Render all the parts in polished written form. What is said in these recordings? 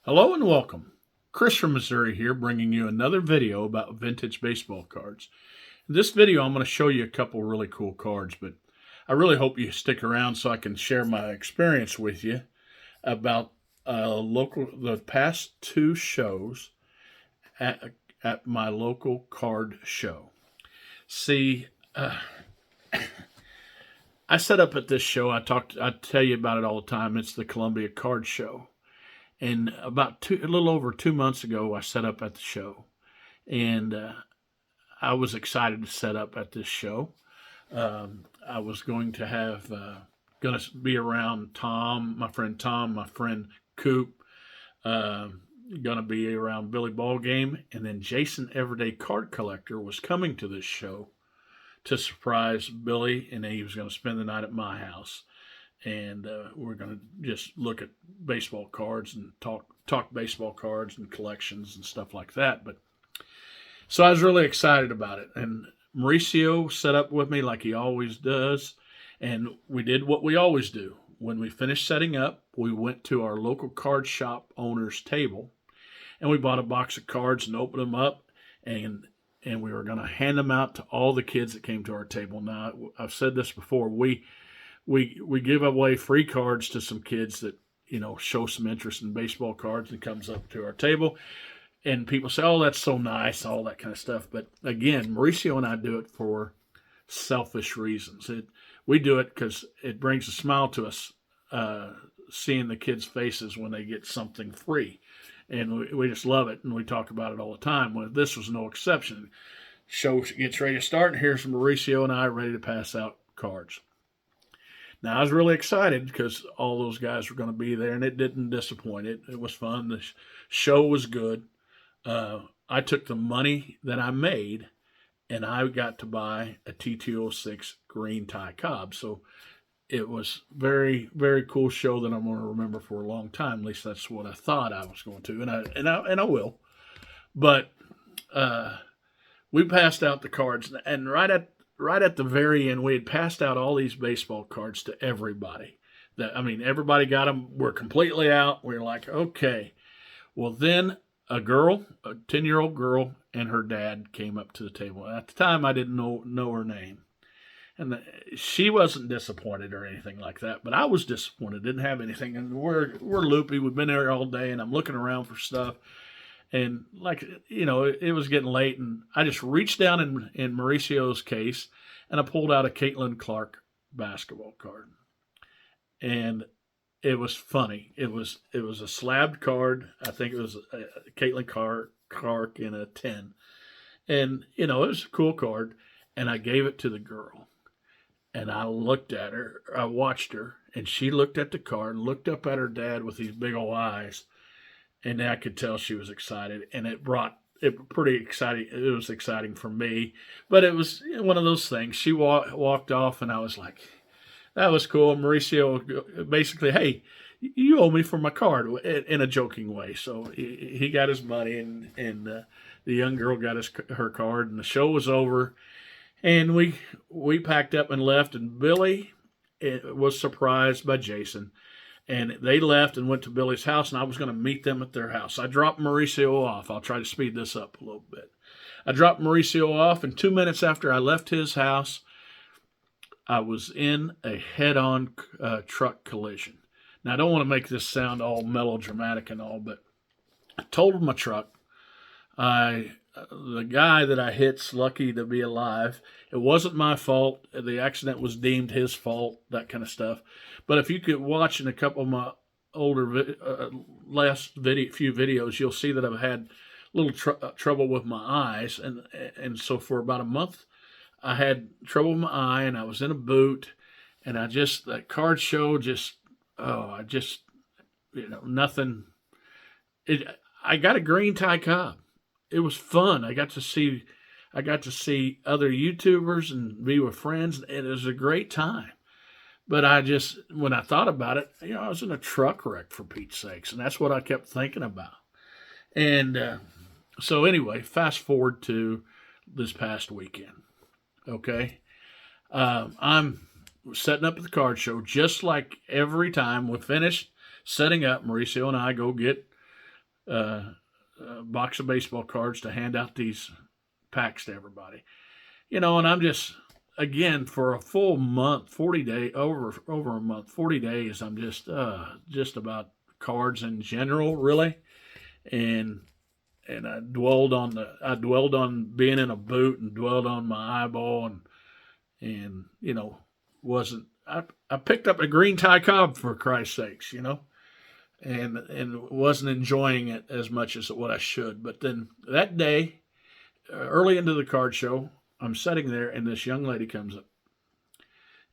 Hello and welcome. Chris from Missouri here, bringing you another video about vintage baseball cards. In this video, I'm going to show you a couple really cool cards, but I really hope you stick around so I can share my experience with you about the past two shows at my local card show. See, I set up at this show. I tell you about it all the time. It's the Columbia Card Show. And a little over 2 months ago, I set up at the show, and I was excited to set up at this show. I was going to be around Tom, my friend Coop, going to be around Billy Ballgame, and then Jason Everyday Card Collector was coming to this show to surprise Billy, and he was going to spend the night at my house. And we're going to just look at baseball cards and talk baseball cards and collections and stuff like that. But so I was really excited about it, and Mauricio set up with me like he always does, and we did what we always do. When we finished setting up, we went to our local card shop owner's table, and we bought a box of cards and opened them up, and we were going to hand them out to all the kids that came to our table. Now, I've said this before. We give away free cards to some kids that, show some interest in baseball cards and comes up to our table. And people say, oh, that's so nice, all that kind of stuff. But again, Mauricio and I do it for selfish reasons. We do it because it brings a smile to us seeing the kids' faces when they get something free. And we just love it, and we talk about it all the time. Well, this was no exception. Show gets ready to start, and here's Mauricio and I ready to pass out cards. Now, I was really excited because all those guys were going to be there, and it didn't disappoint. It was fun. The show was good. I took the money that I made, and I got to buy a T206 green tie Cobb. So it was very, very cool show that I'm going to remember for a long time. At least that's what I thought I was going to, and I will. But we passed out the cards, and right at the very end, we had passed out all these baseball cards to everybody. Everybody got them. We're completely out. We're like, okay. Well, then a 10-year-old girl, and her dad came up to the table. At the time, I didn't know her name. And she wasn't disappointed or anything like that, but I was disappointed. Didn't have anything. And we're loopy. We've been there all day, and I'm looking around for stuff. And it was getting late, and I just reached down in Mauricio's case, and I pulled out a Caitlin Clark basketball card. And it was funny. It was a slabbed card. I think it was a Caitlin Clark in a 10. And, it was a cool card. And I gave it to the girl. And I looked at her. I watched her. And she looked at the card and looked up at her dad with these big old eyes. And I could tell she was excited. And it pretty exciting. It was exciting for me. But it was one of those things. She walked off, and I was like, that was cool. Mauricio basically, hey, you owe me for my card in a joking way. So he got his money, and the young girl got her card, and the show was over. And we packed up and left, and Billy was surprised by Jason. And they left and went to Billy's house, and I was going to meet them at their house. I dropped Mauricio off. I'll try to speed this up a little bit. I dropped Mauricio off, and 2 minutes after I left his house, I was in a head-on truck collision. Now, I don't want to make this sound all melodramatic and all, but I totaled my truck. The guy that I hit's lucky to be alive. It wasn't my fault. The accident was deemed his fault, that kind of stuff. But if you could watch in a couple of my older few videos, you'll see that I've had a little trouble with my eyes. And so for about a month, I had trouble with my eye, and I was in a boot, and that card show nothing. I got a green tie Cobb. It was fun. I got to see other YouTubers and be with friends, and it was a great time. But when I thought about it, I was in a truck wreck, for Pete's sakes, and that's what I kept thinking about. And so anyway, fast forward to this past weekend. Okay, I'm setting up at the card show, just like every time we finish setting up. Mauricio and I go get box of baseball cards to hand out these packs to everybody. And I'm again, for a full month, 40 day, over a month, 40 days, I'm just about cards in general, really. And I dwelled on being in a boot, and dwelled on my eyeball, and wasn't I picked up a green tie cob, for Christ's sakes, and wasn't enjoying it as much as what I should. But then that day, early into the card show, I'm sitting there, and this young lady comes up,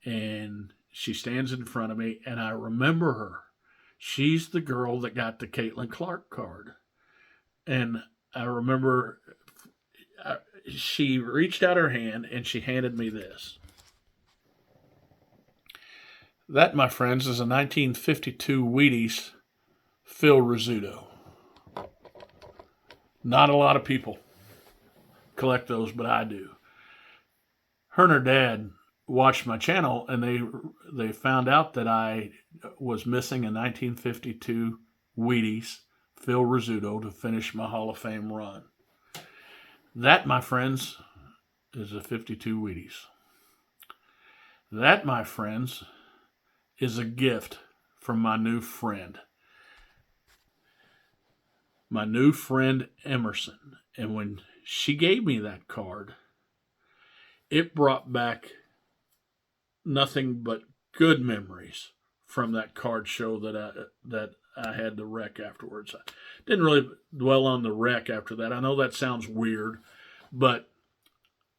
and she stands in front of me, and I remember her. She's the girl that got the Caitlin Clark card. And I remember she reached out her hand, and she handed me this. That, my friends, is a 1952 Wheaties Phil Rizzuto. Not a lot of people collect those, but I do. Her and her dad watched my channel, and they found out that I was missing a 1952 Wheaties Phil Rizzuto to finish my Hall of Fame run. That, my friends, is a 52 Wheaties. That, my friends, is a gift from my new friend. My new friend, Emerson. And when she gave me that card, it brought back nothing but good memories from that card show that I had the wreck afterwards. I didn't really dwell on the wreck after that. I know that sounds weird, but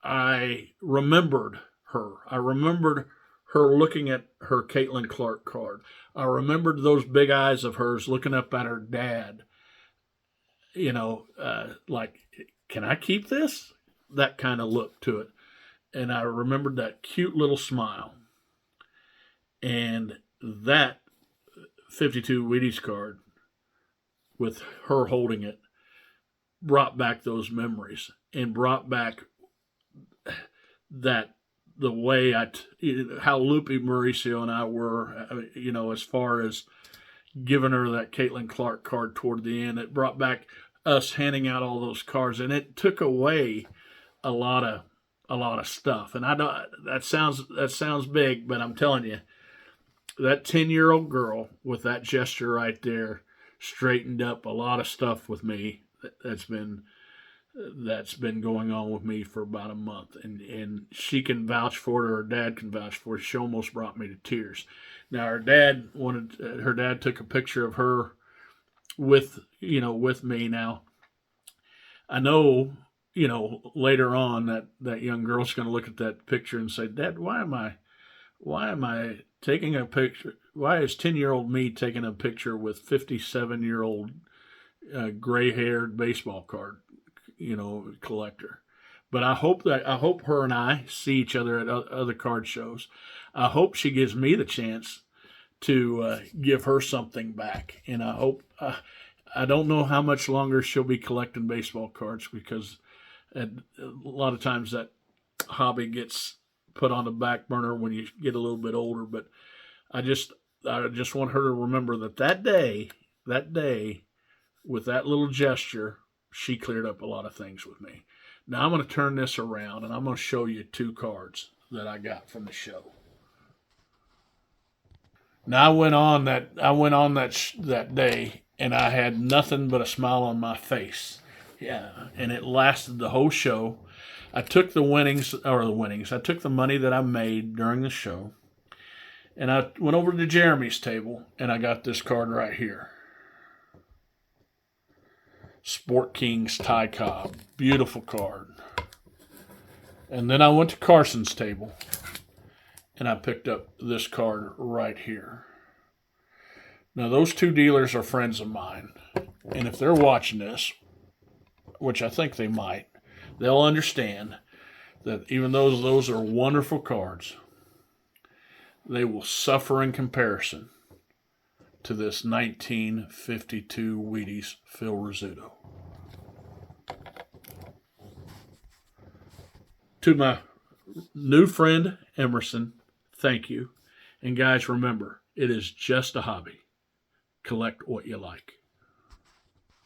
I remembered her. I remembered her looking at her Caitlin Clark card. I remembered those big eyes of hers looking up at her dad. Like, can I keep this? That kind of look to it. And I remembered that cute little smile. And that 52 Wheaties card, with her holding it, brought back those memories, and brought back that the way how loopy Mauricio and I were, as far as giving her that Caitlin Clark card toward the end. It brought back us handing out all those cards, and it took away a lot of stuff. And I know that sounds big, but I'm telling you, that 10-year-old girl with that gesture right there straightened up a lot of stuff with me that's been going on with me for about a month. And she can vouch for it, or her dad can vouch for it. She almost brought me to tears. Now, her dad took a picture of her with me. Now, I know, later on that young girl's going to look at that picture and say, Dad, why am I taking a picture? Why is 10-year-old me taking a picture with 57-year-old gray-haired baseball card, collector? But I hope her and I see each other at other card shows. I hope she gives me the chance to give her something back. And I hope, I don't know how much longer she'll be collecting baseball cards, because a lot of times that hobby gets put on the back burner when you get a little bit older. But I just want her to remember that day, with that little gesture, she cleared up a lot of things with me. Now I'm going to turn this around, and I'm going to show you two cards that I got from the show. Now I went on that day, and I had nothing but a smile on my face. Yeah, and it lasted the whole show. I took I took the money that I made during the show, and I went over to Jeremy's table, and I got this card right here. Sport Kings Ty Cobb. Beautiful card. And then I went to Carson's table, and I picked up this card right here. Now, those two dealers are friends of mine, and if they're watching this, which I think they might, they'll understand that even though those are wonderful cards, they will suffer in comparison to this 1952 Wheaties Phil Rizzuto. To my new friend, Emerson, thank you. And guys, remember, it is just a hobby. Collect what you like.